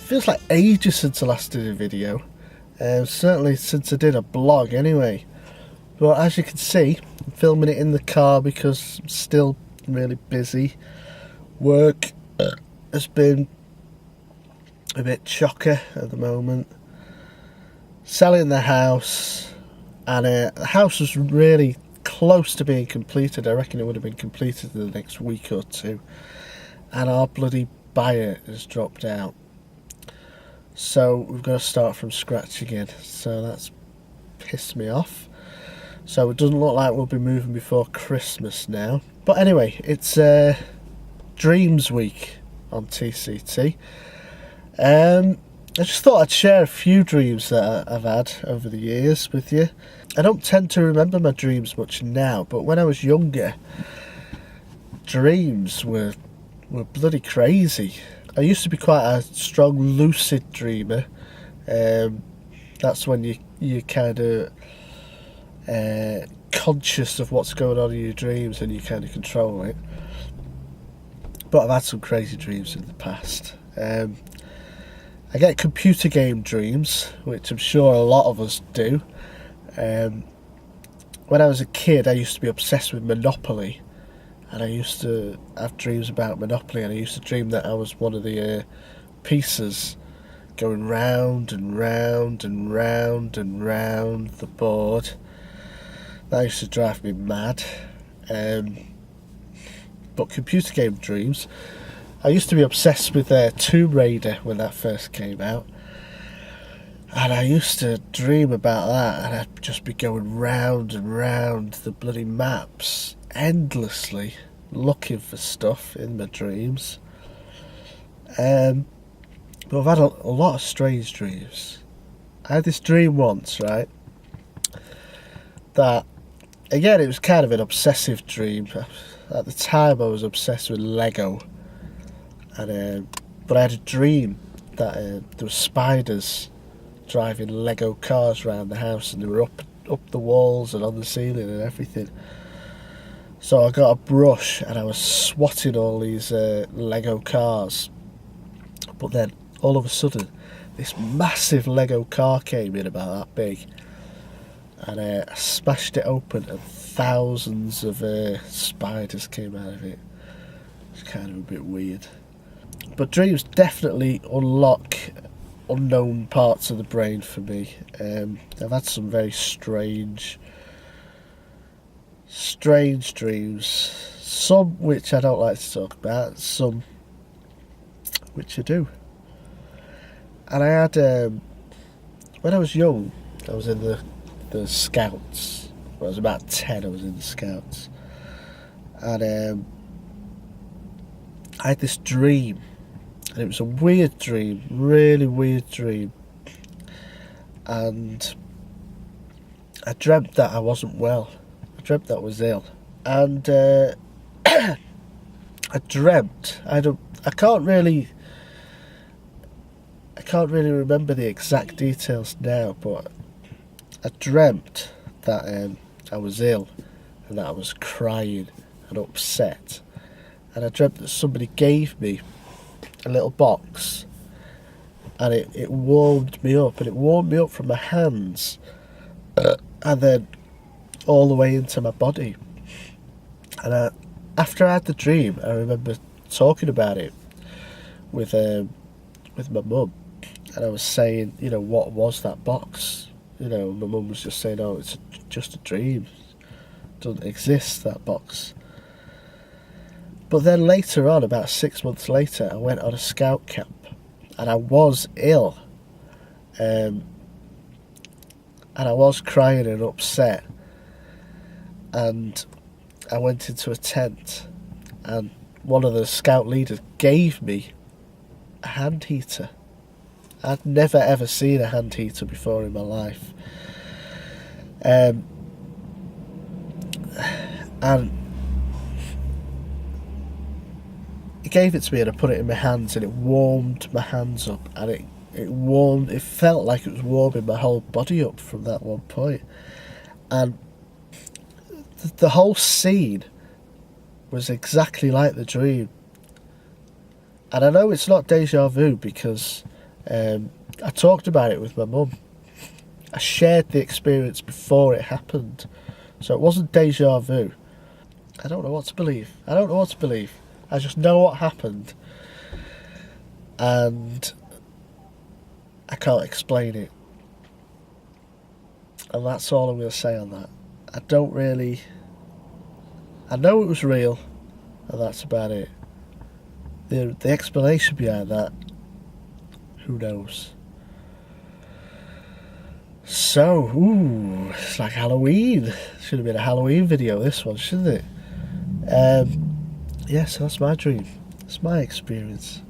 feels like ages since I last did a video. Certainly since I did a blog anyway. But as you can see, I'm filming it in the car because I'm still really busy. Work has been a bit chocker at the moment. Selling the house, and the house was really close to being completed. I reckon it would have been completed in the next week or two. And our bloody buyer has dropped out. So we've got to start from scratch again. So that's pissed me off. So it doesn't look like we'll be moving before Christmas now. But anyway, it's Dreams Week on TCT. I just thought I'd share a few dreams that I've had over the years with you. I don't tend to remember my dreams much now, but when I was younger, dreams were bloody crazy. I used to be quite a strong lucid dreamer. That's when you kind of conscious of what's going on in your dreams and you kind of control it. But I've had some crazy dreams in the past. I get computer game dreams, which I'm sure a lot of us do. When I was a kid, I used to be obsessed with Monopoly, and I used to have dreams about Monopoly, and I used to dream that I was one of the pieces going round and round and round and round the board. That used to drive me mad. But computer game dreams, I used to be obsessed with Tomb Raider when that first came out. And I used to dream about that, and I'd just be going round and round the bloody maps endlessly, looking for stuff in my dreams. But I've had a lot of strange dreams. I had this dream once, right, that, again, it was kind of an obsessive dream. At the time I was obsessed with Lego. But I had a dream that there were spiders driving Lego cars around the house, and they were up the walls and on the ceiling and everything. So I got a brush and I was swatting all these Lego cars. But then all of a sudden this massive Lego car came in about that big, and I smashed it open and thousands of spiders came out of it. It's kind of a bit weird. But dreams definitely unlock unknown parts of the brain for me. I've had some very strange dreams. Some which I don't like to talk about, some which I do. And I had, when I was young, I was in the Scouts. When I was about 10, I was in the Scouts. And I had this dream. And it was a weird dream, really weird dream. And I dreamt that I wasn't well. I dreamt that I was ill. And I dreamt, I can't really remember the exact details now, but I dreamt that I was ill and that I was crying and upset. And I dreamt that somebody gave me a little box, and it warmed me up, and it warmed me up from my hands and then all the way into my body. And after I had the dream, I remember talking about it with my mum, and I was saying, you know, what was that box? You know, my mum was just saying, oh, it's just a dream, it doesn't exist, that box. But then later on, about 6 months later, I went on a scout camp, and I was ill, and I was crying and upset, and I went into a tent, and one of the scout leaders gave me a hand heater. I'd never ever seen a hand heater before in my life, and he gave it to me, and I put it in my hands, and it warmed my hands up, and it felt like it was warming my whole body up from that one point. And the whole scene was exactly like the dream. And I know it's not deja vu because I talked about it with my mum. I shared the experience before it happened. So it wasn't deja vu. I don't know what to believe. I just know what happened. And I can't explain it. And that's all I'm going to say on that. I know it was real, and that's about it. The explanation behind that, who knows? So, it's like Halloween. Should have been a Halloween video, this one, shouldn't it? Yeah, so that's my dream. It's my experience.